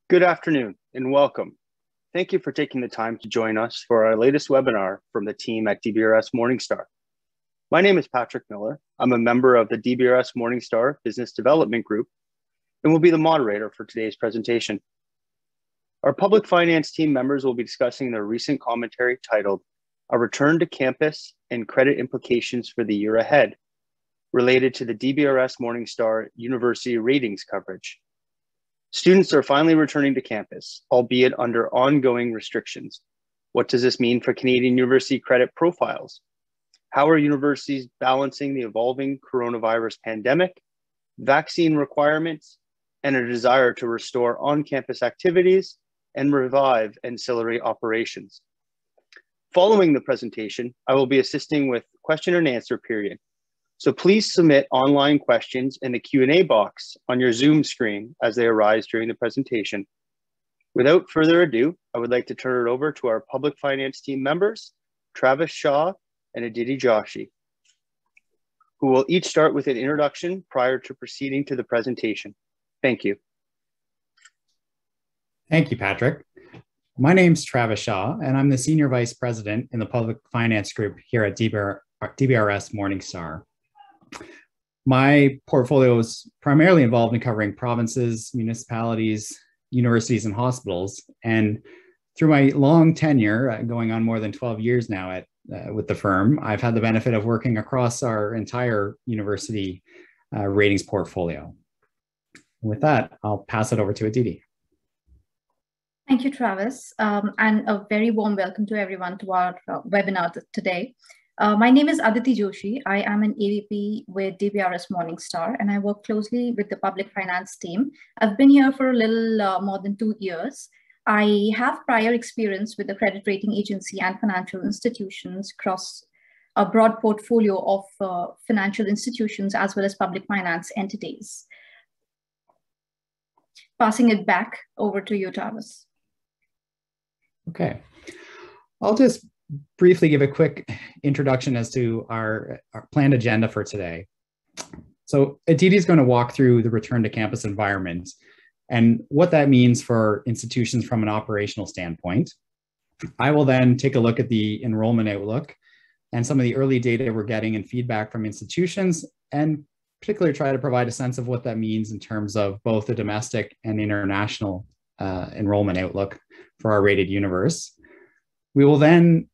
Good afternoon and welcome. Thank you for taking the time to join us for our latest webinar from the team at DBRS Morningstar. My name is Patrick Miller. I'm a member of the DBRS Morningstar Business Development Group and will be the moderator for today's presentation. Our public finance team members will be discussing their recent commentary titled, "A Return to Campus and Credit Implications for the Year Ahead," related to the DBRS Morningstar University Ratings coverage. Students are finally returning to campus, albeit under ongoing restrictions. What does this mean for Canadian university credit profiles? How are universities balancing the evolving coronavirus pandemic, vaccine requirements, and a desire to restore on-campus activities and revive ancillary operations? Following the presentation, I will be assisting with question and answer period. So please submit online questions in the Q&A box on your Zoom screen as they arise during the presentation. Without further ado, I would like to turn it over to our public finance team members, Travis Shaw and Aditi Joshi, who will each start with an introduction prior to proceeding to the presentation. Thank you. Thank you, Patrick. My name's Travis Shaw, and I'm the Senior Vice President in the Public Finance Group here at DBRS Morningstar. My portfolio is primarily involved in covering provinces, municipalities, universities, and hospitals. And through my long tenure, going on more than 12 years now with the firm, I've had the benefit of working across our entire university ratings portfolio. With that, I'll pass it over to Aditi. Thank you, Travis, and a very warm welcome to everyone to our webinar today. My name is Aditi Joshi. I am an AVP with DBRS Morningstar, and I work closely with the public finance team. I've been here for a little more than 2 years. I have prior experience with the credit rating agency and financial institutions across a broad portfolio of financial institutions as well as public finance entities. Passing it back over to you, Travis. Okay, I'll just briefly give a quick introduction as to our planned agenda for today. So Aditi is going to walk through the return to campus environment and what that means for institutions from an operational standpoint. I will then take a look at the enrollment outlook and some of the early data we're getting and feedback from institutions, and particularly try to provide a sense of what that means in terms of both the domestic and international enrollment outlook for our rated universe. We will then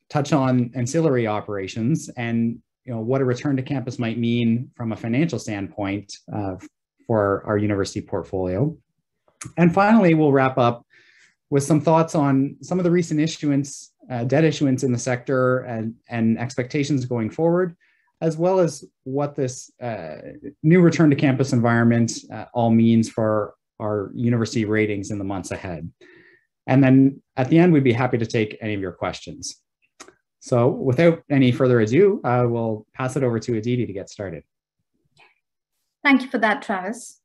touch on ancillary operations and what a return to campus might mean from a financial standpoint for our university portfolio. And finally, we'll wrap up with some thoughts on some of the recent issuance, debt issuance in the sector and expectations going forward, as well as what this new return to campus environment all means for our university ratings in the months ahead. And then at the end, we'd be happy to take any of your questions. So without any further ado, I will pass it over to Aditi to get started. Thank you for that, Travis.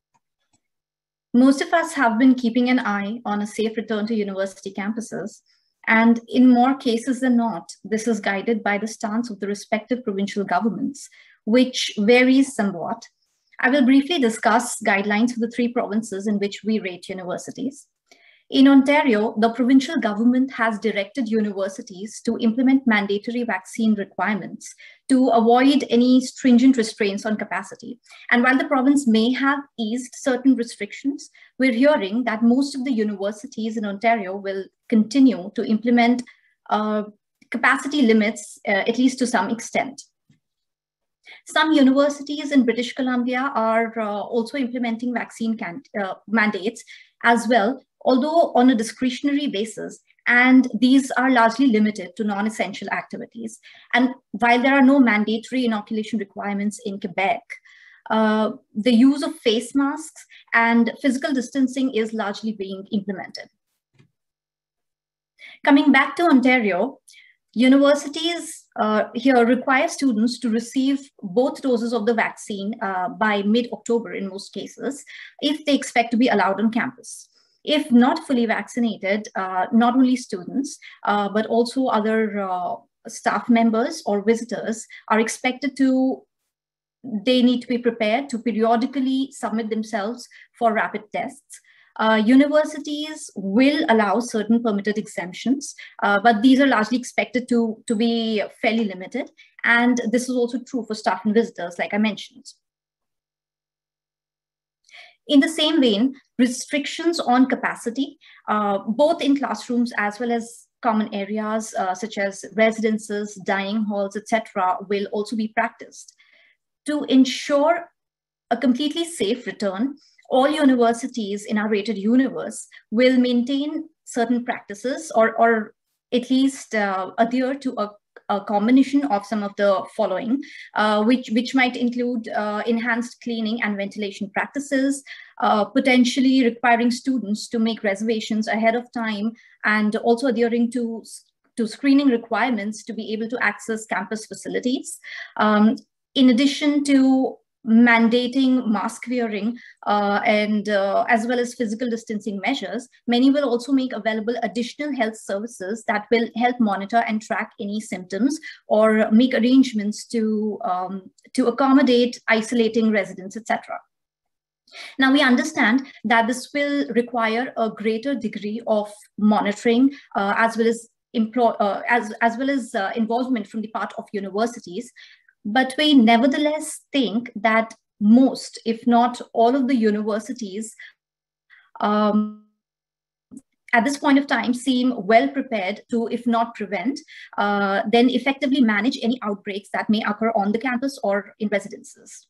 Most of us have been keeping an eye on a safe return to university campuses. And in more cases than not, this is guided by the stance of the respective provincial governments, which varies somewhat. I will briefly discuss guidelines for the 3 provinces in which we rate universities. In Ontario, the provincial government has directed universities to implement mandatory vaccine requirements to avoid any stringent restraints on capacity. And while the province may have eased certain restrictions, we're hearing that most of the universities in Ontario will continue to implement capacity limits, at least to some extent. Some universities in British Columbia are also implementing vaccine mandates as well, although on a discretionary basis, and these are largely limited to non-essential activities. And while there are no mandatory inoculation requirements in Quebec, the use of face masks and physical distancing is largely being implemented. Coming back to Ontario, universities here require students to receive both doses of the vaccine by mid-October in most cases, if they expect to be allowed on campus. If not fully vaccinated, not only students, but also other staff members or visitors are expected to, they need to be prepared to periodically submit themselves for rapid tests. Universities will allow certain permitted exemptions, but these are largely expected to be fairly limited. And this is also true for staff and visitors, like I mentioned. In the same vein, restrictions on capacity, both in classrooms as well as common areas such as residences, dining halls, etc., will also be practiced. To ensure a completely safe return, all universities in our rated universe will maintain certain practices or at least adhere to a combination of some of the following, which might include enhanced cleaning and ventilation practices, potentially requiring students to make reservations ahead of time, and also adhering to screening requirements to be able to access campus facilities. In addition to mandating mask wearing and as well as physical distancing measures, many will also make available additional health services that will help monitor and track any symptoms or make arrangements to accommodate isolating residents, etc. Now, we understand that this will require a greater degree of monitoring as well as involvement from the part of universities. But we nevertheless think that most, if not all of the universities at this point of time seem well prepared to, if not prevent, then effectively manage any outbreaks that may occur on the campus or in residences.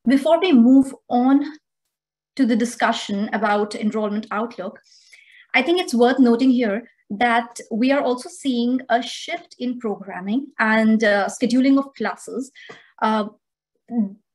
Before we move on to the discussion about enrollment outlook, I think it's worth noting here that we are also seeing a shift in programming and scheduling of classes.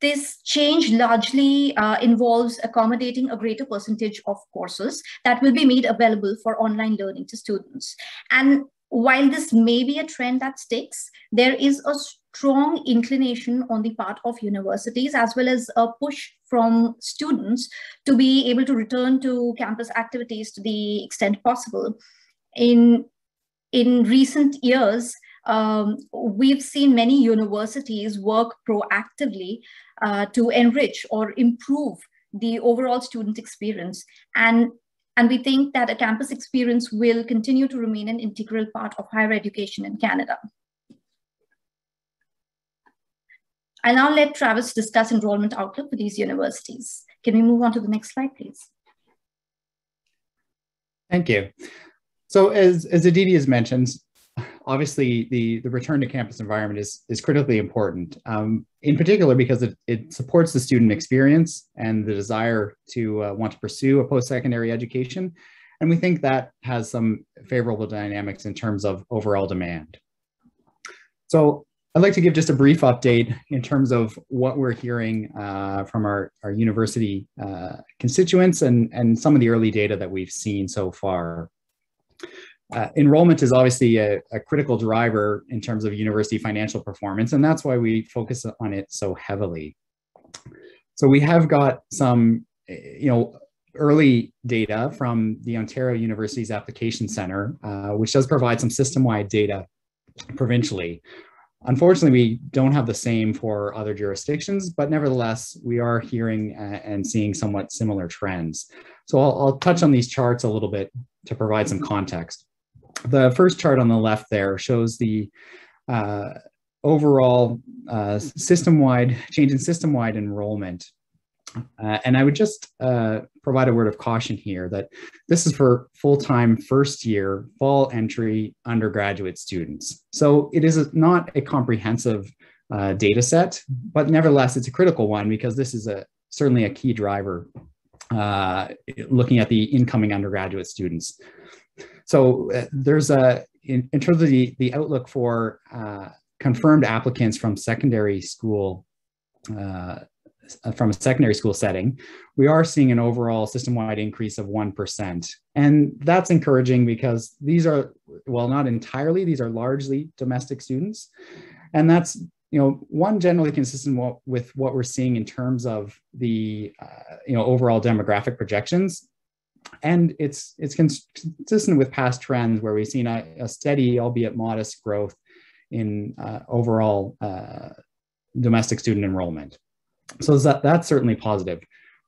This change largely involves accommodating a greater percentage of courses that will be made available for online learning to students. And while this may be a trend that sticks, there is a strong inclination on the part of universities as well as a push from students to be able to return to campus activities to the extent possible. In recent years, we've seen many universities work proactively to enrich or improve the overall student experience. And we think that a campus experience will continue to remain an integral part of higher education in Canada. I'll now let Travis discuss enrollment outlook for these universities. Can we move on to the next slide, please? Thank you. So as Aditi has mentioned, obviously the return to campus environment is critically important, in particular because it supports the student experience and the desire to want to pursue a post-secondary education. And we think that has some favorable dynamics in terms of overall demand. So I'd like to give just a brief update in terms of what we're hearing from our university constituents and some of the early data that we've seen so far. Enrollment is obviously a critical driver in terms of university financial performance, and that's why we focus on it so heavily. So we have got some, early data from the Ontario University's Application Centre, which does provide some system-wide data provincially. Unfortunately, we don't have the same for other jurisdictions, but nevertheless, we are hearing and seeing somewhat similar trends. So I'll touch on these charts a little bit to provide some context. The first chart on the left there shows the overall system-wide change in system-wide enrollment. And I would just provide a word of caution here that this is for full-time first-year fall entry undergraduate students. So it is not a comprehensive data set, but nevertheless, it's a critical one because this is certainly a key driver looking at the incoming undergraduate students. So there's in terms of the outlook for confirmed applicants from secondary school, from a secondary school setting, we are seeing an overall system-wide increase of 1%. And that's encouraging because these are, well, not entirely, these are largely domestic students. And that's, one generally consistent with what we're seeing in terms of the, overall demographic projections. And it's consistent with past trends where we've seen a steady, albeit modest growth in overall domestic student enrollment. So that's certainly positive.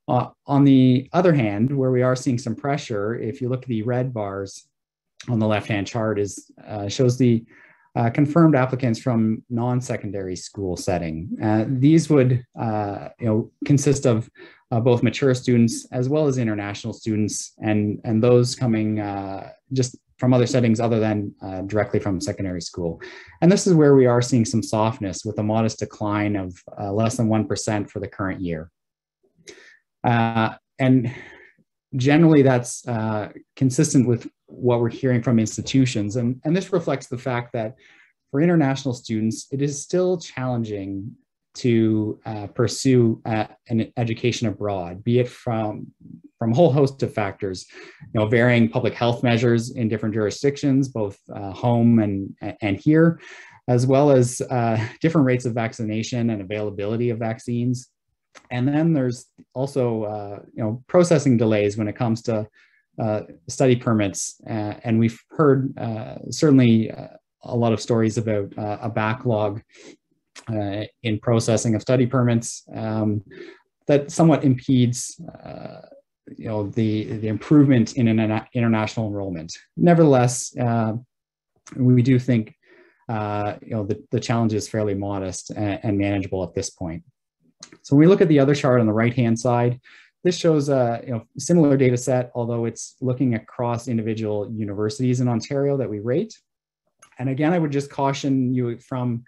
On the other hand, where we are seeing some pressure, if you look at the red bars on the left-hand chart, shows the confirmed applicants from non-secondary school setting. These would consist of both mature students as well as international students, and those coming just from other settings other than directly from secondary school. And this is where we are seeing some softness with a modest decline of less than 1% for the current year. And generally that's consistent with what we're hearing from institutions. And this reflects the fact that for international students, it is still challenging to pursue an education abroad, be it from a whole host of factors, varying public health measures in different jurisdictions, both home and here, as well as different rates of vaccination and availability of vaccines. And then there's also processing delays when it comes to study permits. And we've heard certainly a lot of stories about a backlog in processing of study permits that somewhat impedes the improvement in an international enrollment. Nevertheless, we do think the challenge is fairly modest and manageable at this point. So when we look at the other chart on the right-hand side, this shows a similar data set, although it's looking across individual universities in Ontario that we rate. And again, I would just caution you from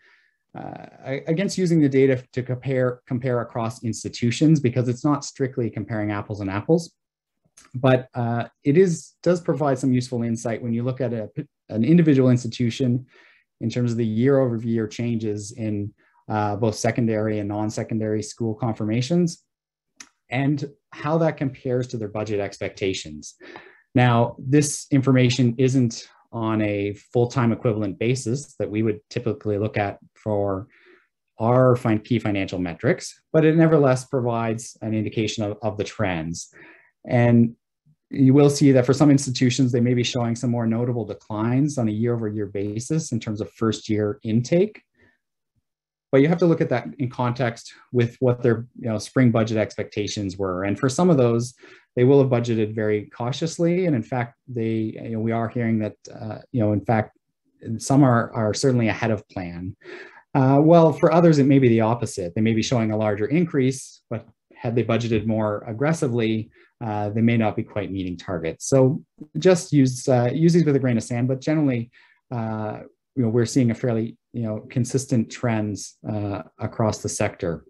against using the data to compare across institutions, because it's not strictly comparing apples and apples, but it does provide some useful insight when you look at an individual institution in terms of the year-over-year changes in both secondary and non-secondary school confirmations, and how that compares to their budget expectations. Now, this information isn't on a full-time equivalent basis that we would typically look at for our key financial metrics, but it nevertheless provides an indication of the trends. And you will see that for some institutions, they may be showing some more notable declines on a year-over-year basis in terms of first-year intake. But you have to look at that in context with what their spring budget expectations were. And for some of those, they will have budgeted very cautiously. And in fact, we are hearing that in fact, some are certainly ahead of plan. Well, for others, it may be the opposite. They may be showing a larger increase, but had they budgeted more aggressively, they may not be quite meeting targets. So just use these with a grain of sand, but generally, we're seeing a fairly consistent trends across the sector.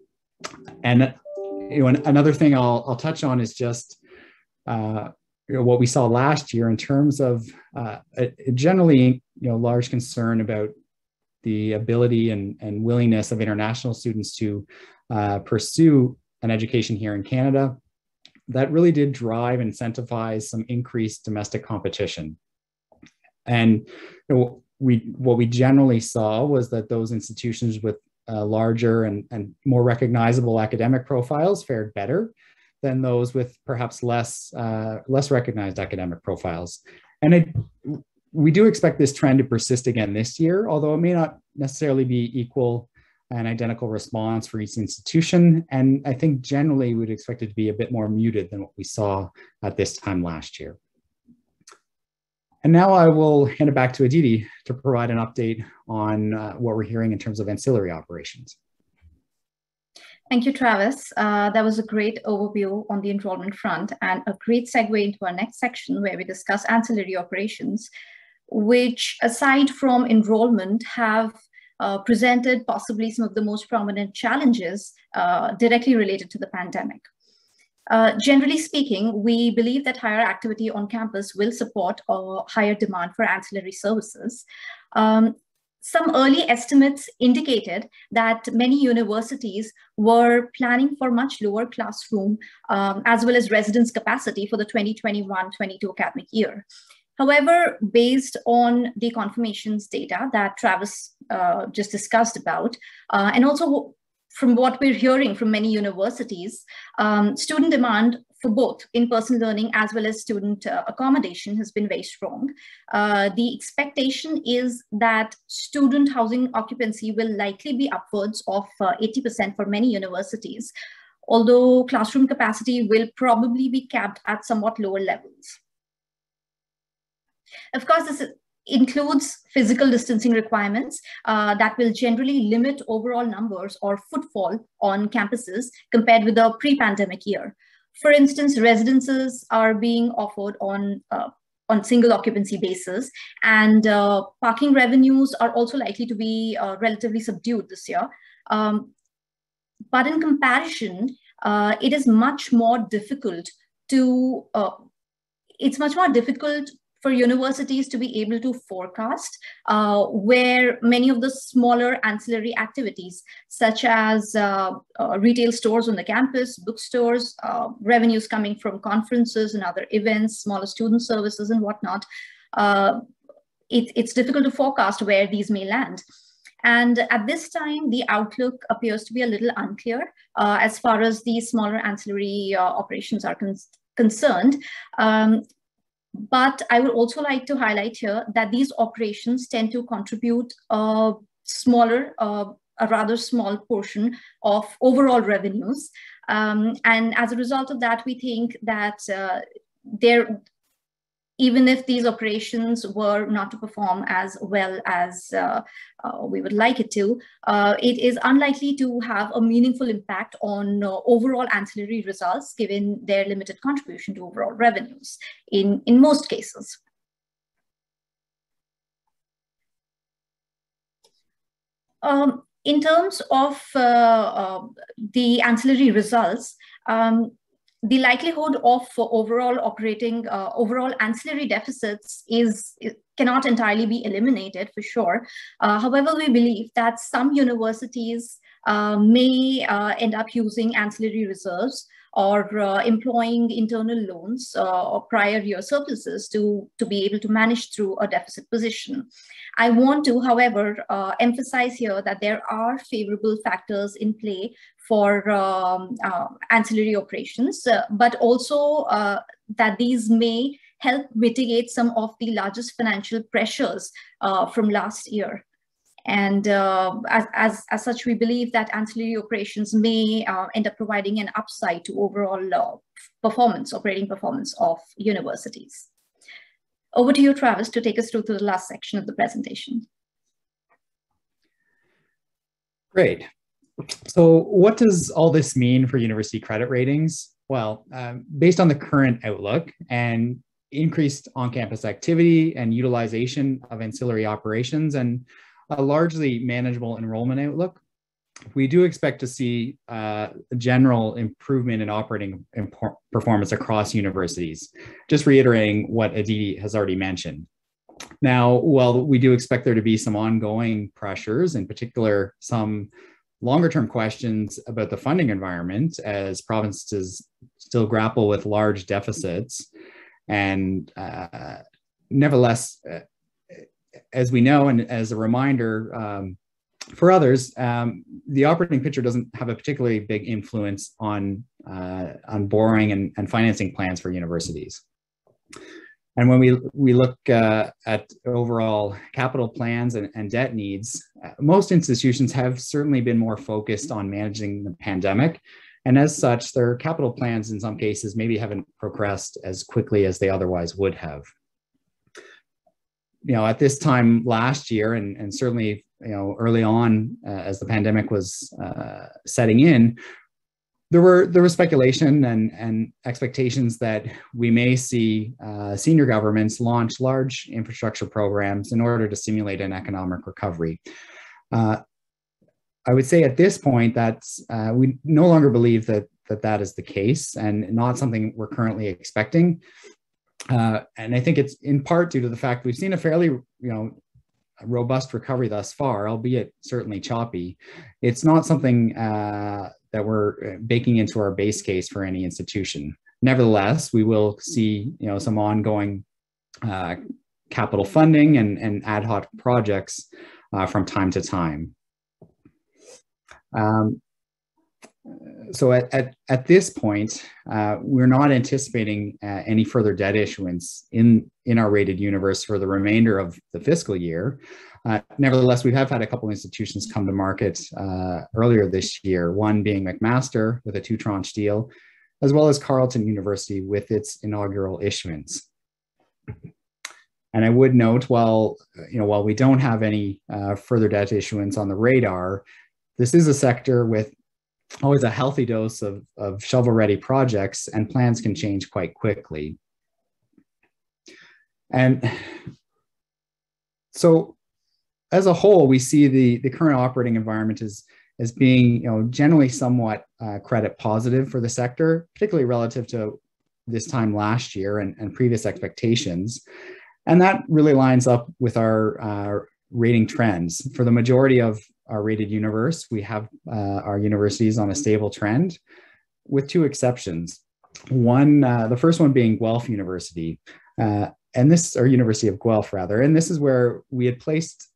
And another thing I'll touch on is just what we saw last year in terms of generally large concern about the ability and willingness of international students to pursue an education here in Canada. That really did drive and incentivize some increased domestic competition. And what we generally saw was that those institutions with larger and more recognizable academic profiles fared better than those with perhaps less recognized academic profiles. And we do expect this trend to persist again this year, although it may not necessarily be equal and identical response for each institution. And I think generally we'd expect it to be a bit more muted than what we saw at this time last year. And now I will hand it back to Aditi to provide an update on what we're hearing in terms of ancillary operations. Thank you, Travis. That was a great overview on the enrollment front and a great segue into our next section where we discuss ancillary operations, which aside from enrollment have presented possibly some of the most prominent challenges directly related to the pandemic. Generally speaking, we believe that higher activity on campus will support a higher demand for ancillary services. Some early estimates indicated that many universities were planning for much lower classroom as well as residence capacity for the 2021-22 academic year. However, based on the confirmations data that Travis just discussed about, and also from what we're hearing from many universities, student demand for both in-person learning as well as student accommodation has been very strong. The expectation is that student housing occupancy will likely be upwards of 80% for many universities, although classroom capacity will probably be capped at somewhat lower levels. Of course, this includes physical distancing requirements that will generally limit overall numbers or footfall on campuses compared with the pre-pandemic year. For instance, residences are being offered on single occupancy basis, and parking revenues are also likely to be relatively subdued this year. But in comparison, it is much more difficult to, it's much more difficult for universities to be able to forecast where many of the smaller ancillary activities, such as retail stores on the campus, bookstores, revenues coming from conferences and other events, smaller student services and whatnot, it's difficult to forecast where these may land. And at this time, the outlook appears to be a little unclear as far as these smaller ancillary operations are concerned. But I would also like to highlight here that these operations tend to contribute a rather small portion of overall revenues. And as a result of that, we think that even if these operations were not to perform as well as we would like it to, it is unlikely to have a meaningful impact on overall ancillary results, given their limited contribution to overall revenues in most cases. In terms of the ancillary results, the likelihood of overall ancillary deficits cannot entirely be eliminated for sure. However, we believe that some universities may end up using ancillary reserves or employing internal loans or prior year surpluses to be able to manage through a deficit position. I want to, however, emphasize here that there are favorable factors in play for ancillary operations, but also that these may help mitigate some of the largest financial pressures from last year. And as such, we believe that ancillary operations may end up providing an upside to overall operating performance of universities. Over to you, Travis, to take us through to the last section of the presentation. Great. So what does all this mean for university credit ratings? Well, based on the current outlook and increased on-campus activity and utilization of ancillary operations and a largely manageable enrollment outlook, we do expect to see a general improvement in operating performance across universities, just reiterating what Aditi has already mentioned. Now, while we do expect there to be some ongoing pressures, in particular, some longer-term questions about the funding environment as provinces still grapple with large deficits, and nevertheless, as we know, and as a reminder for others, the operating picture doesn't have a particularly big influence on borrowing and financing plans for universities. And when we look at overall capital plans and debt needs, most institutions have certainly been more focused on managing the pandemic. And as such, their capital plans in some cases maybe haven't progressed as quickly as they otherwise would have. You know, at this time last year, and certainly, you know, early on as the pandemic was setting in, there was speculation and expectations that we may see senior governments launch large infrastructure programs in order to stimulate an economic recovery. I would say at this point that we no longer believe that is the case, and not something we're currently expecting. And I think it's in part due to the fact we've seen a fairly, robust recovery thus far, albeit certainly choppy. It's not something that we're baking into our base case for any institution. Nevertheless, we will see, some ongoing capital funding and ad hoc projects from time to time. So at this point, we're not anticipating any further debt issuance in our rated universe for the remainder of the fiscal year. Nevertheless, we have had a couple institutions come to market earlier this year, one being McMaster with a 2-tranche deal, as well as Carleton University with its inaugural issuance. And I would note, while we don't have any further debt issuance on the radar, this is a sector with always a healthy dose of shovel-ready projects, and plans can change quite quickly. And so as a whole, we see the current operating environment as being generally somewhat credit positive for the sector, particularly relative to this time last year and previous expectations. And that really lines up with our rating trends. For the majority of our rated universe, we have our universities on a stable trend, with 2 exceptions. One, the first one being Guelph University, or University of Guelph rather, and this is where we had placed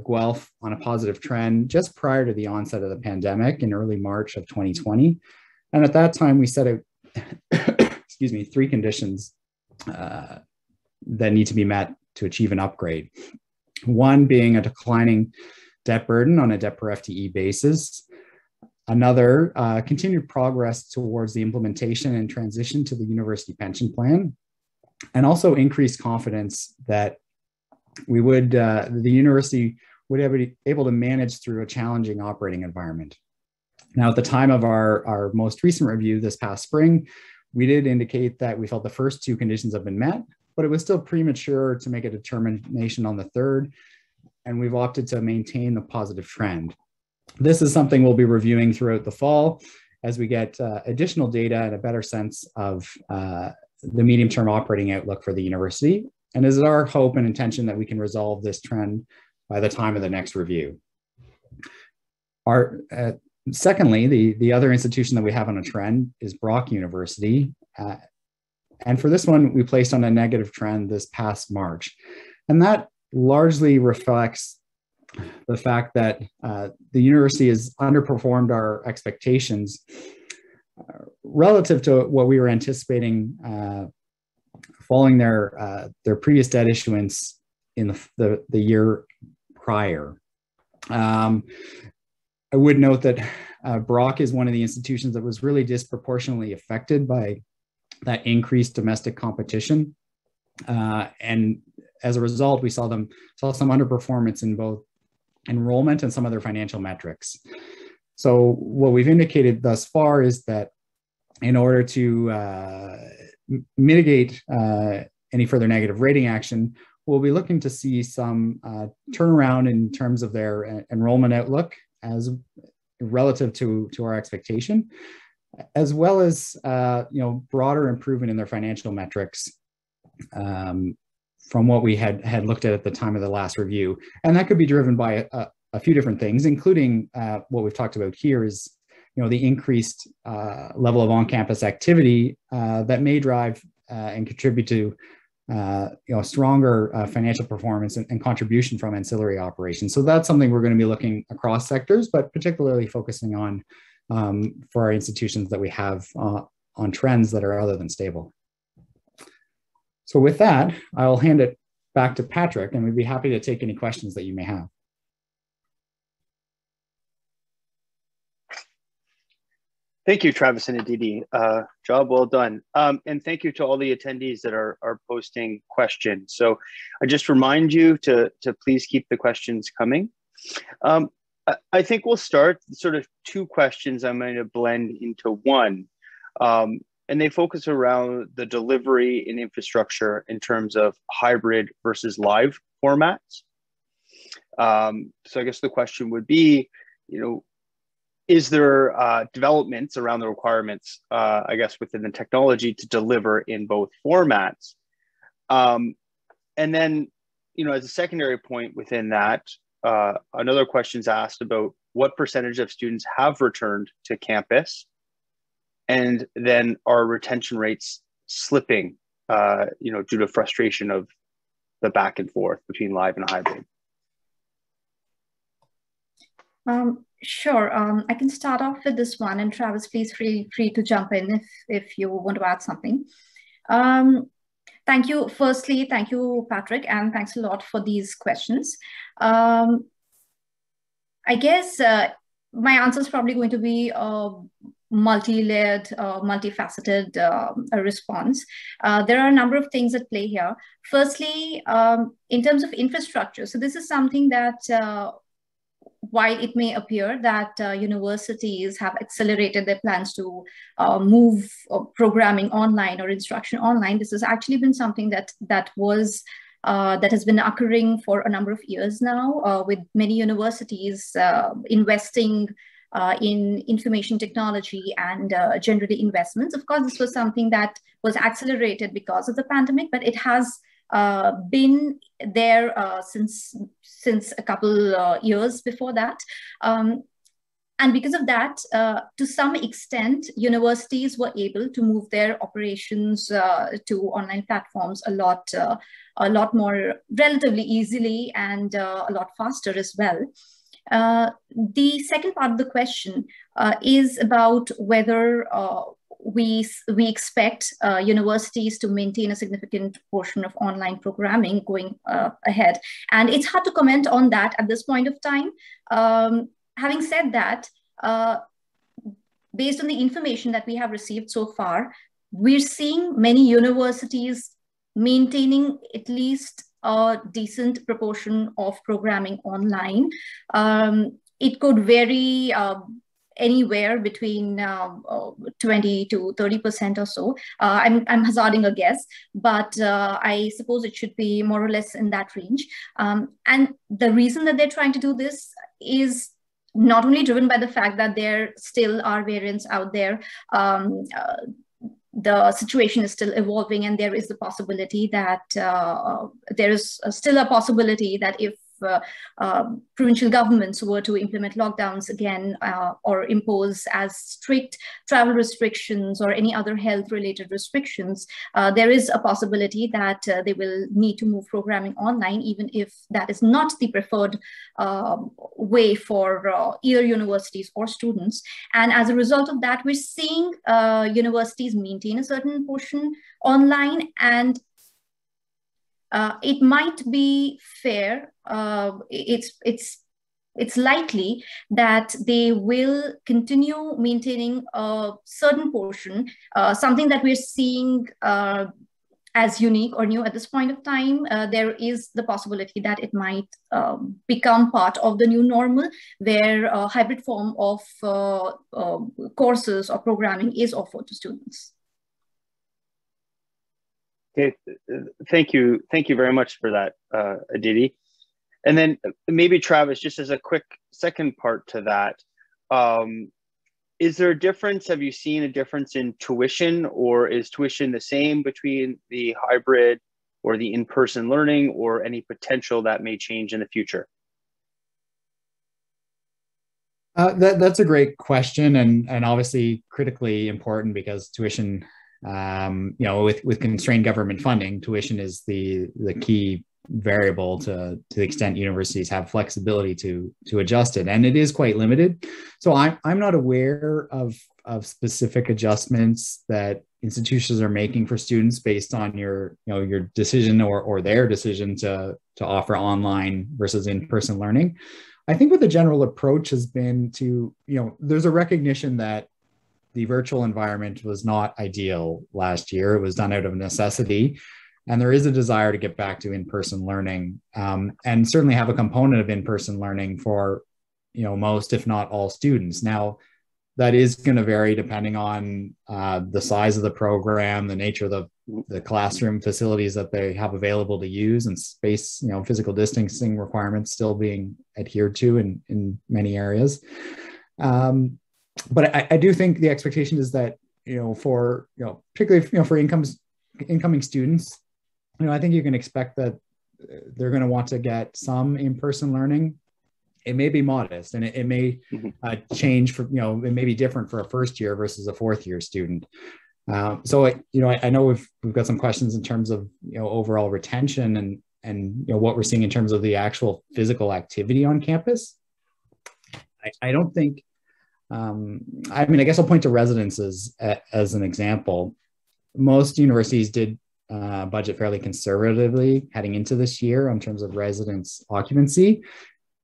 Guelph on a positive trend just prior to the onset of the pandemic in early March of 2020. And at that time, we set out, 3 conditions that need to be met to achieve an upgrade. One being a declining debt burden on a debt per FTE basis. Another, continued progress towards the implementation and transition to the university pension plan, and also increased confidence that the university would be able to manage through a challenging operating environment. Now, at the time of our most recent review this past spring, we did indicate that we felt the first 2 conditions have been met, but it was still premature to make a determination on the third, and we've opted to maintain the positive trend. This is something we'll be reviewing throughout the fall as we get additional data and a better sense of the medium-term operating outlook for the university. And it is our hope and intention that we can resolve this trend by the time of the next review. Secondly, the other institution that we have on a trend is Brock University. And for this one, we placed on a negative trend this past March. And that largely reflects the fact that the university has underperformed our expectations relative to what we were anticipating following their previous debt issuance in the year prior. I would note that Brock is one of the institutions that was really disproportionately affected by that increased domestic competition. And as a result, we saw some underperformance in both enrollment and some of their financial metrics. So what we've indicated thus far is that in order to mitigate any further negative rating action, we'll be looking to see some turnaround in terms of their enrollment outlook as relative to our expectation, as well as broader improvement in their financial metrics from what we had looked at the time of the last review. And that could be driven by a few different things, including what we've talked about here is the increased level of on-campus activity that may drive and contribute to stronger financial performance and contribution from ancillary operations. So that's something we're going to be looking across sectors, but particularly focusing on for our institutions that we have on trends that are other than stable. So with that, I'll hand it back to Patrick, and we'd be happy to take any questions that you may have. Thank you, Travis and Aditi. Job well done. And thank you to all the attendees that are posting questions. So I just remind you to please keep the questions coming. I think we'll start sort of 2 questions I'm going to blend into one. And they focus around the delivery and infrastructure in terms of hybrid versus live formats. So I guess the question would be, is there developments around the requirements, I guess, within the technology to deliver in both formats? And then, as a secondary point within that, another question's asked about what percentage of students have returned to campus, and then are retention rates slipping, due to frustration of the back and forth between live and hybrid? Sure. I can start off with this one, and Travis, please feel free to jump in if you want to add something. Thank you. Firstly, thank you, Patrick, and thanks a lot for these questions. I guess my answer is probably going to be a multi-layered, multifaceted response. There are a number of things at play here. Firstly, in terms of infrastructure, so this is something that while it may appear that universities have accelerated their plans to move programming online or instruction online, this has actually been something that has been occurring for a number of years now, with many universities investing in information technology and generally investments. Of course, this was something that was accelerated because of the pandemic, but it has been there since a couple years before that. And because of that, to some extent, universities were able to move their operations to online platforms a lot more relatively easily and a lot faster as well. The second part of the question is about whether we expect universities to maintain a significant portion of online programming going ahead. And it's hard to comment on that at this point of time. Having said that, based on the information that we have received so far, we're seeing many universities maintaining at least a decent proportion of programming online. It could vary anywhere between 20 to 30% or so. I'm hazarding a guess, but I suppose it should be more or less in that range. And the reason that they're trying to do this is not only driven by the fact that there still are variants out there. The situation is still evolving, and there is the possibility that there is still a possibility that if provincial governments were to implement lockdowns again or impose as strict travel restrictions or any other health-related restrictions, there is a possibility that they will need to move programming online, even if that is not the preferred way for either universities or students. And as a result of that, we're seeing universities maintain a certain portion online, and it might be fair. It's likely that they will continue maintaining a certain portion, something that we're seeing as unique or new at this point of time. There is the possibility that it might become part of the new normal, where a hybrid form of courses or programming is offered to students. Okay, thank you very much for that, Aditi. And then maybe Travis, just as a quick second part to that, is there a difference? Have you seen a difference in tuition, or is tuition the same between the hybrid or the in-person learning, or any potential that may change in the future? That's a great question, and obviously critically important, because tuition, with constrained government funding, tuition is the key variable to the extent universities have flexibility to adjust it, and it is quite limited. So I'm not aware of specific adjustments that institutions are making for students based on your decision or their decision to offer online versus in-person learning. I think what the general approach has been to, there's a recognition that the virtual environment was not ideal last year. It was done out of necessity. And there is a desire to get back to in-person learning, and certainly have a component of in-person learning for, most, if not all, students. Now, that is going to vary depending on the size of the program, the nature of the classroom facilities that they have available to use, and space, physical distancing requirements still being adhered to in many areas. But I do think the expectation is that, for, particularly, for incoming students, I think you can expect that they're going to want to get some in-person learning. It may be modest, and it may change for, it may be different for a first year versus a fourth year student. So, I know we've got some questions in terms of, overall retention and what we're seeing in terms of the actual physical activity on campus. I don't think, I mean, I guess I'll point to residences as an example. Most universities did budget fairly conservatively heading into this year in terms of residence occupancy.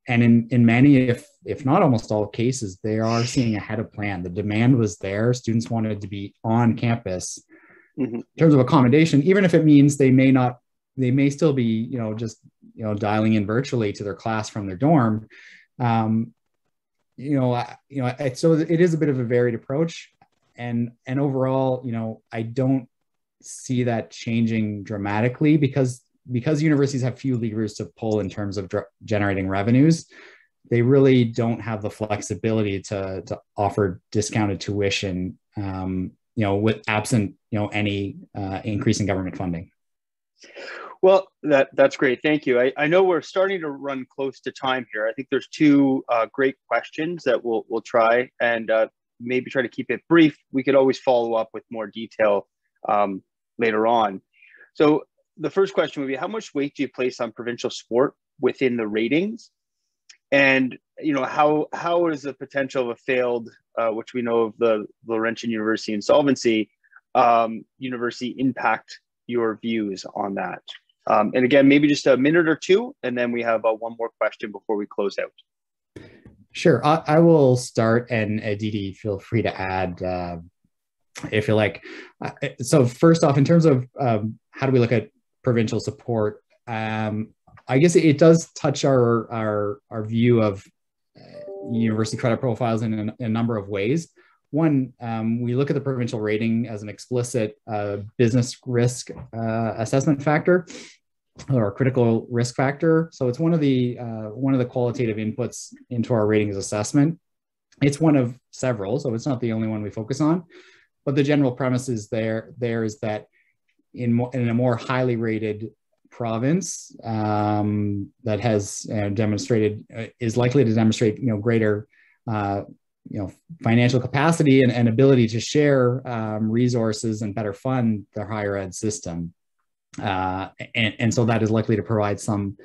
And in many, if not almost all cases, they are seeing ahead of plan. The demand was there. Students wanted to be on campus. In terms of accommodation, even if it means they may still be, just, dialing in virtually to their class from their dorm. So it is a bit of a varied approach, and overall, I don't see that changing dramatically because universities have few levers to pull in terms of generating revenues. They really don't have the flexibility to offer discounted tuition, with absent, any increase in government funding. Well, that's great. Thank you. I know we're starting to run close to time here. I think there's two great questions that we'll try and maybe try to keep it brief. We could always follow up with more detail later on. So the first question would be, how much weight do you place on provincial support within the ratings? And how is the potential of a failed, which we know of the Laurentian University insolvency, university impact your views on that? And again, maybe just a minute or two, and then we have one more question before we close out. Sure, I will start, and Aditi, feel free to add if you like. So first off, in terms of how do we look at provincial support, I guess it does touch our view of university credit profiles in a number of ways. One, we look at the provincial rating as an explicit business risk assessment factor, or critical risk factor. So it's one of the qualitative inputs into our ratings assessment. It's one of several, so it's not the only one we focus on. But the general premise is there is that in a more highly rated province that has demonstrated, is likely to demonstrate greater financial capacity and ability to share resources and better fund their higher ed system. And so that is likely to provide some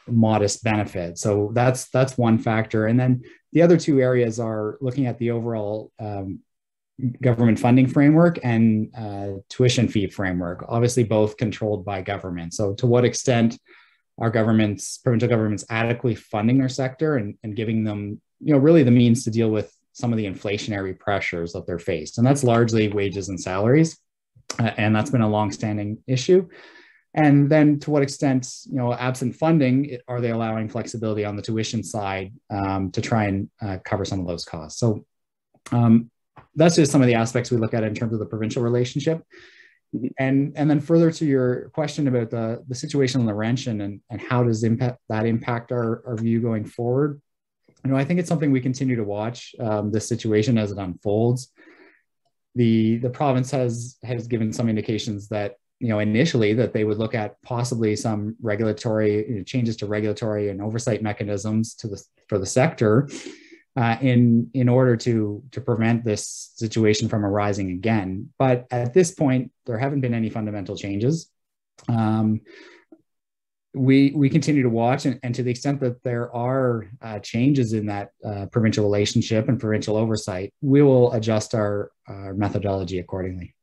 modest benefit. So that's one factor. And then the other two areas are looking at the overall government funding framework and tuition fee framework, obviously both controlled by government. So to what extent are provincial governments adequately funding their sector and giving them, really the means to deal with some of the inflationary pressures that they're faced. And that's largely wages and salaries. And that's been a longstanding issue. And then to what extent, absent funding, are they allowing flexibility on the tuition side to try and cover some of those costs? So that's just some of the aspects we look at in terms of the provincial relationship. And then further to your question about the situation in Laurentian and how does that impact our view going forward, I think it's something we continue to watch this situation as it unfolds. The province has given some indications that initially that they would look at possibly some regulatory changes to regulatory and oversight mechanisms for the sector in order to prevent this situation from arising again. But at this point, there haven't been any fundamental changes. We continue to watch, and to the extent that there are changes in that provincial relationship and provincial oversight, we will adjust our methodology accordingly.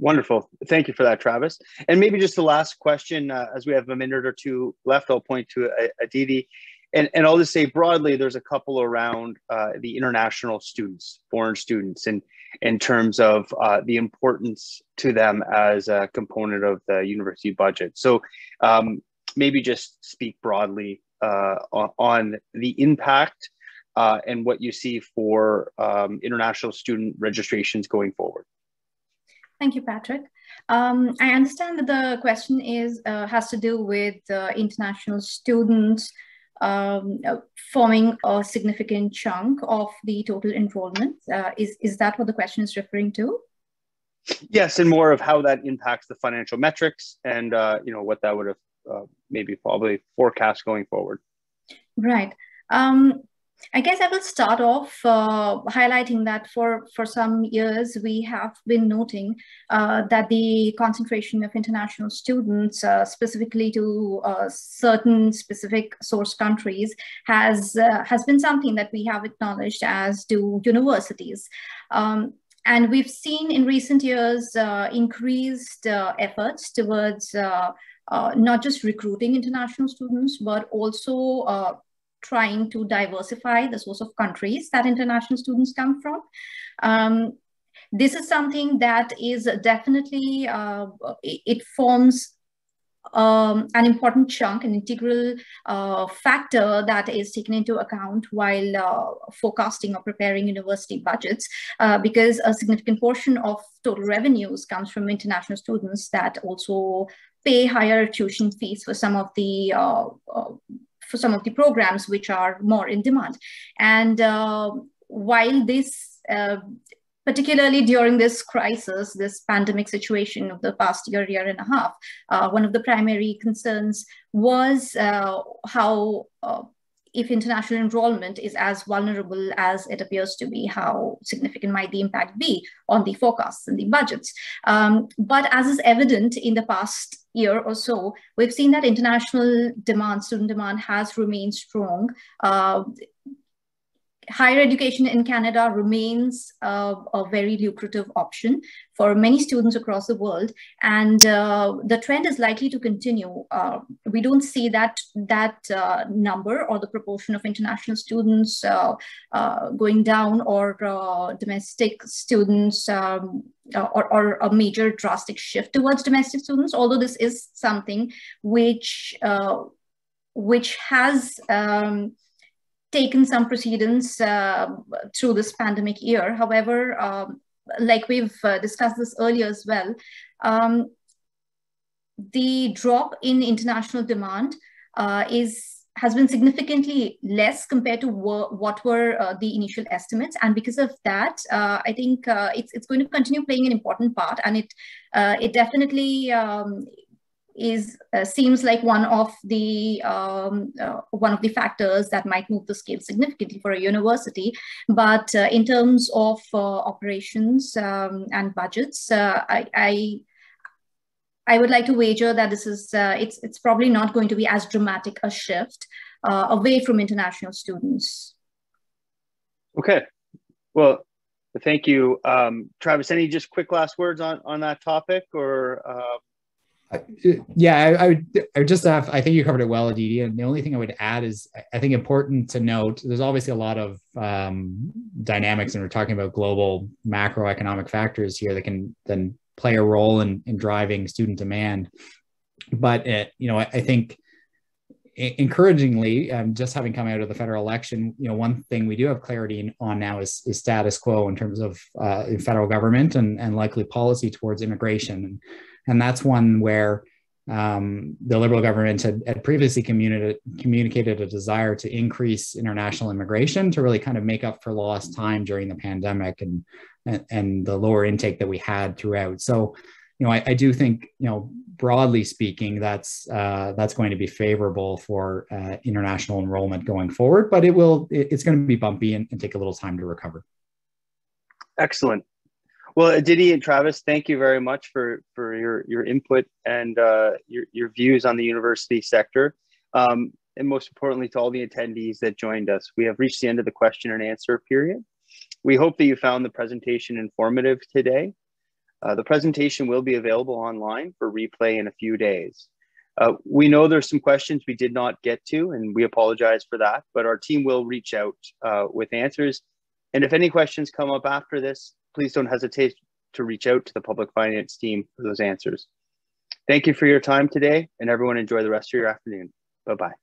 Wonderful. Thank you for that, Travis. And maybe just the last question, as we have a minute or two left, I'll point to Aditi. And I'll just say broadly, there's a couple around the international students, foreign students, and in terms of the importance to them as a component of the university budget. So maybe just speak broadly on the impact and what you see for international student registrations going forward. Thank you, Patrick. I understand that the question has to do with international students forming a significant chunk of the total enrollment. Is that what the question is referring to? Yes, and more of how that impacts the financial metrics and what that would have probably forecast going forward. Right. I guess I will start off highlighting that for some years we have been noting that the concentration of international students, specifically to certain specific source countries, has been something that we have acknowledged, as do universities. And we've seen in recent years increased efforts towards not just recruiting international students, but also trying to diversify the source of countries that international students come from. This is something that is definitely, it forms an important chunk, an integral factor that is taken into account while forecasting or preparing university budgets, because a significant portion of total revenues comes from international students that also pay higher tuition fees for some of the programs which are more in demand. And while this, particularly during this crisis, this pandemic situation of the past year and a half, one of the primary concerns was how, if international enrollment is as vulnerable as it appears to be, how significant might the impact be on the forecasts and the budgets. But as is evident in the past year or so, we've seen that international demand, student demand, has remained strong. Higher education in Canada remains a very lucrative option for many students across the world, and the trend is likely to continue. We don't see that number or the proportion of international students going down, or domestic students, or a major drastic shift towards domestic students, although this is something which has taken some precedence through this pandemic year. However, like we've discussed this earlier as well, the drop in international demand has been significantly less compared to what were the initial estimates, and because of that, I think it's going to continue playing an important part, and it definitely seems like one of the factors that might move the scale significantly for a university. But in terms of operations and budgets, I would like to wager that this is it's probably not going to be as dramatic a shift away from international students. Okay, well, thank you, Travis. Any just quick last words on that topic, or? Yeah, I would just have, I think you covered it well, Aditi. And the only thing I would add is, I think important to note, there's obviously a lot of dynamics, and we're talking about global macroeconomic factors here that can then play a role in driving student demand. But, I think encouragingly, just having come out of the federal election, one thing we do have clarity on now is status quo in terms of federal government and likely policy towards immigration. And that's one where the Liberal government had previously communicated a desire to increase international immigration to really kind of make up for lost time during the pandemic and the lower intake that we had throughout. So, I do think, broadly speaking, that's going to be favorable for international enrollment going forward, but it's going to be bumpy and take a little time to recover. Excellent. Well, Aditi and Travis, thank you very much for your input and your views on the university sector. And most importantly, to all the attendees that joined us. We have reached the end of the question and answer period. We hope that you found the presentation informative today. The presentation will be available online for replay in a few days. We know there's some questions we did not get to, and we apologize for that, but our team will reach out with answers. And if any questions come up after this, please don't hesitate to reach out to the public finance team for those answers. Thank you for your time today, and everyone enjoy the rest of your afternoon. Bye-bye.